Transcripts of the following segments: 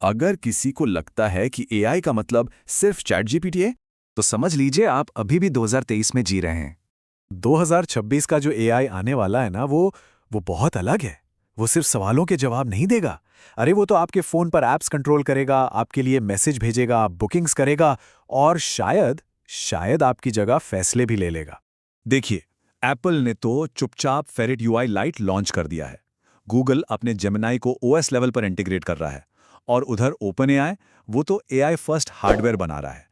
अगर किसी को लगता है कि एआई का मतलब सिर्फ चैट जीपीटी है, तो समझ लीजिए आप अभी भी 2023 में जी रहे हैं। 2026 का जो एआई आने वाला है ना वो बहुत अलग है। वो सिर्फ सवालों के जवाब नहीं देगा। अरे वो तो आपके फ़ोन पर ऐप्स कंट्रोल करेगा, आपके लिए मैसेज भेजेगा, बुकिंग्स करेगा और शायद शायद आपकी जगह फैसले भी ले लेगा। देखिए, एप्पल ने तो चुपचाप फेरिट यूआई लाइट लॉन्च कर दिया है। गूगल अपने जेमिनाई को ओएस लेवल पर इंटीग्रेट कर रहा है और उधर ओपन एआई, वो तो एआई फर्स्ट हार्डवेयर बना रहा है।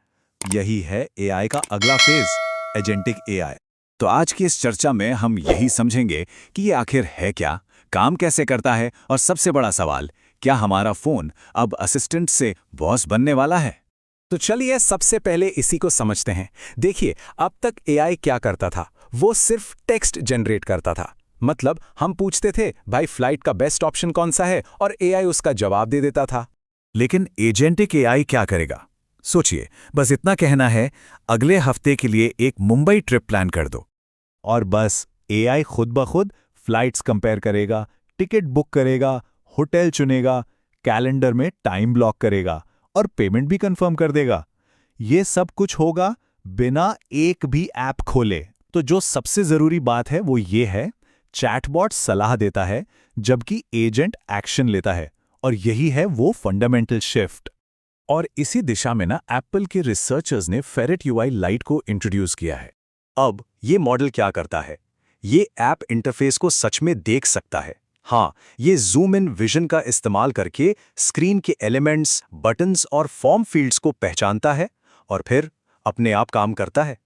यही है एआई का अगला फेज, एजेंटिक एआई। तो आज की इस चर्चा में हम यही समझेंगे कि ये आखिर है क्या, काम कैसे करता है और सबसे बड़ा सवाल, क्या हमारा फोन अब असिस्टेंट से बॉस बनने वाला है? तो चलिए सबसे पहले इसी को समझते हैं। देखिए, अब तक एआई क्या करता था? वो सिर्फ टेक्स्ट जनरेट करता था। मतलब हम पूछते थे भाई फ्लाइट का बेस्ट ऑप्शन कौन सा है और एआई उसका जवाब दे देता था। लेकिन एजेंटिक एआई क्या करेगा? सोचिए, बस इतना कहना है, अगले हफ्ते के लिए एक मुंबई ट्रिप प्लान कर दो और बस एआई खुद ब खुद फ्लाइट्स कंपेयर करेगा, टिकट बुक करेगा, होटल चुनेगा, कैलेंडर में टाइम ब्लॉक करेगा और पेमेंट भी कंफर्म कर देगा। ये सब कुछ होगा बिना एक भी ऐप खोले। तो जो सबसे जरूरी बात है वो ये है, चैटबॉट सलाह देता है जबकि एजेंट एक्शन लेता है, और यही है वो फंडामेंटल शिफ्ट। और इसी दिशा में ना एप्पल के रिसर्चर्स ने फेरिट यूआई लाइट को इंट्रोड्यूस किया है। अब ये मॉडल क्या करता है? ये ऐप इंटरफेस को सच में देख सकता है। हाँ, ये जूम इन विजन का इस्तेमाल करके स्क्रीन के एलिमेंट्स, बटन्स और फॉर्म फील्ड्स को पहचानता है और फिर अपने आप काम करता है।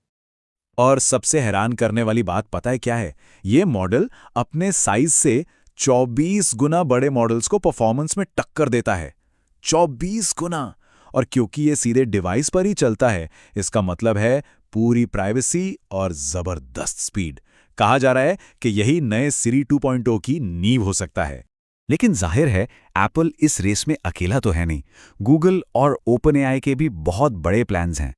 और सबसे हैरान करने वाली बात पता है क्या है? ये मॉडल अपने साइज से 24 गुना बड़े मॉडल्स को परफॉर्मेंस में टक्कर देता है। 24 गुना! और क्योंकि ये सीधे डिवाइस पर ही चलता है, इसका मतलब है पूरी प्राइवेसी और जबरदस्त स्पीड। कहा जा रहा है कि यही नए सिरी 2.0 की नींव हो सकता है। लेकिन जाहिर है, एप्पल इस रेस में अकेला तो है नहीं। गूगल और ओपनएआई के भी बहुत बड़े प्लान्स हैं।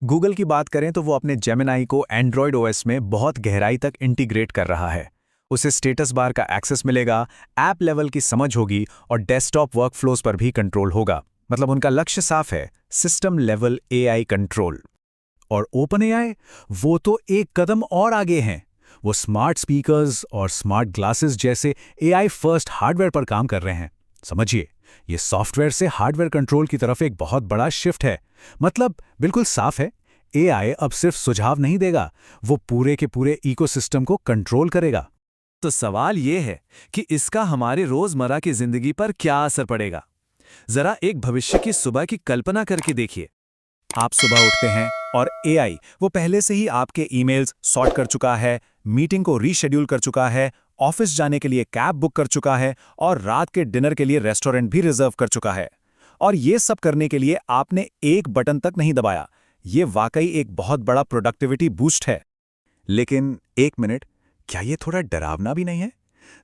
गूगल की बात करें तो वो अपने जेमिनाई को एंड्रॉयड ओएस में बहुत गहराई तक इंटीग्रेट कर रहा है। उसे स्टेटस बार का एक्सेस मिलेगा, ऐप लेवल की समझ होगी और डेस्कटॉप वर्कफ्लोज पर भी कंट्रोल होगा। मतलब उनका लक्ष्य साफ है, सिस्टम लेवल एआई कंट्रोल। और ओपनएआई, वो तो एक कदम और आगे हैं। वो स्मार्ट स्पीकर्स और स्मार्ट ग्लासेस जैसे एआई फर्स्ट हार्डवेयर पर काम कर रहे हैं। समझिए, ये सॉफ्टवेयर से हार्डवेयर कंट्रोल की तरफ एक बहुत बड़ा शिफ्ट है। मतलब बिल्कुल साफ है, एआई अब सिर्फ सुझाव नहीं देगा, वो पूरे के पूरे इकोसिस्टम को कंट्रोल करेगा। तो सवाल ये है कि इसका हमारे रोजमर्रा की जिंदगी पर क्या असर पड़ेगा? जरा एक भविष्य की सुबह की कल्पना करके देखिए। आप सुबह उठते हैं और एआई वो पहले से ही आपके ईमेल्स सॉर्ट कर चुका है, मीटिंग को रीशेड्यूल कर चुका है, ऑफिस जाने के लिए कैब बुक कर चुका है और रात के डिनर के लिए रेस्टोरेंट भी रिजर्व कर चुका है। और ये सब करने के लिए आपने एक बटन तक नहीं दबाया। ये वाकई एक बहुत बड़ा प्रोडक्टिविटी बूस्ट है। लेकिन एक मिनट, क्या ये थोड़ा डरावना भी नहीं है?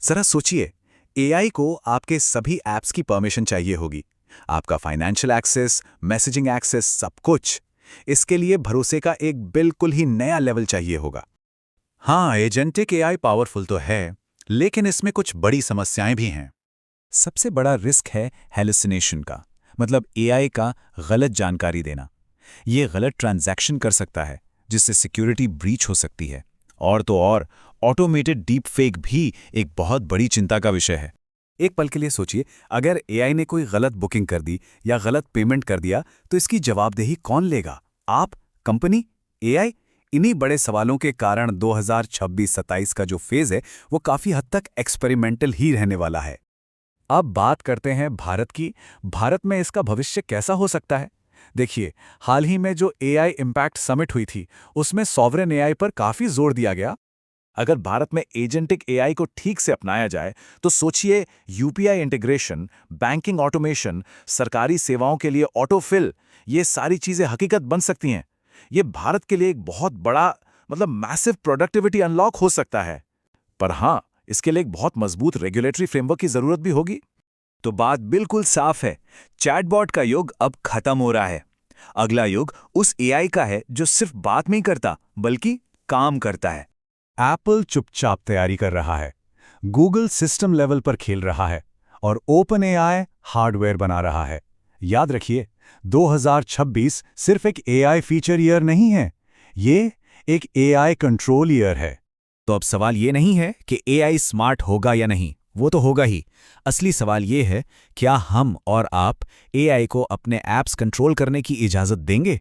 जरा सोचिए, एआई को आपके सभी ऐप्स की परमिशन चाहिए होगी, आपका फाइनेंशियल एक्सेस, मैसेजिंग एक्सेस, सब कुछ। इसके लिए भरोसे का एक बिल्कुल ही नया लेवल चाहिए होगा। हाँ, एजेंटिक एआई पावरफुल तो है, लेकिन इसमें कुछ बड़ी समस्याएं भी हैं। सबसे बड़ा रिस्क है हैलुसिनेशन का, मतलब एआई का गलत जानकारी देना। ये गलत ट्रांजैक्शन कर सकता है, जिससे सिक्योरिटी ब्रीच हो सकती है। और तो और, ऑटोमेटेड डीप फेक भी एक बहुत बड़ी चिंता का विषय है। एक पल के लिए सोचिए, अगर एआई ने कोई गलत बुकिंग कर दी या गलत पेमेंट कर दिया, तो इसकी जवाबदेही कौन लेगा? आप, कंपनी, एआई? इन्हीं बड़े सवालों के कारण 2026-27 का जो फेज है, वो काफी हद तक एक्सपेरिमेंटल ही रहने वाला है। अब बात करते हैं भारत की। भारत में इसका भविष्य कैसा हो सकता है? देखिए, हाल ही में जो एआई इम्पैक्ट समिट हुई थी, उसमें सॉवरेन एआई पर काफी जोर दिया गया। अगर भारत में एजेंटिक एआई को ठीक से अपनाया जाए, तो सोचिए, यूपीआई इंटीग्रेशन, बैंकिंग ऑटोमेशन, सरकारी सेवाओं के लिए ऑटोफिल, ये सारी चीजें हकीकत बन सकती हैं। ये भारत के लिए एक बहुत बड़ा, मतलब मैसिव प्रोडक्टिविटी अनलॉक हो सकता है। पर हाँ, इसके लिए एक बहुत मजबूत रेगुलेटरी फ्रेमवर्क की जरूरत भी होगी। तो बात बिल्कुल साफ है, चैटबॉट का युग अब खत्म हो रहा है। अगला युग उस एआई का है जो सिर्फ बात नहीं करता, बल्कि काम करता है। एप्पल चुपचाप तैयारी कर रहा है, गूगल सिस्टम लेवल पर खेल रहा है और ओपनएआई हार्डवेयर बना रहा है। याद रखिए, 2026 सिर्फ एक AI फीचर ईयर नहीं है, ये एक AI कंट्रोल ईयर है। तो अब सवाल ये नहीं है कि AI स्मार्ट होगा या नहीं, वो तो होगा ही। असली सवाल ये है, क्या हम और आप AI को अपने ऐप्स कंट्रोल करने की इजाज़त देंगे?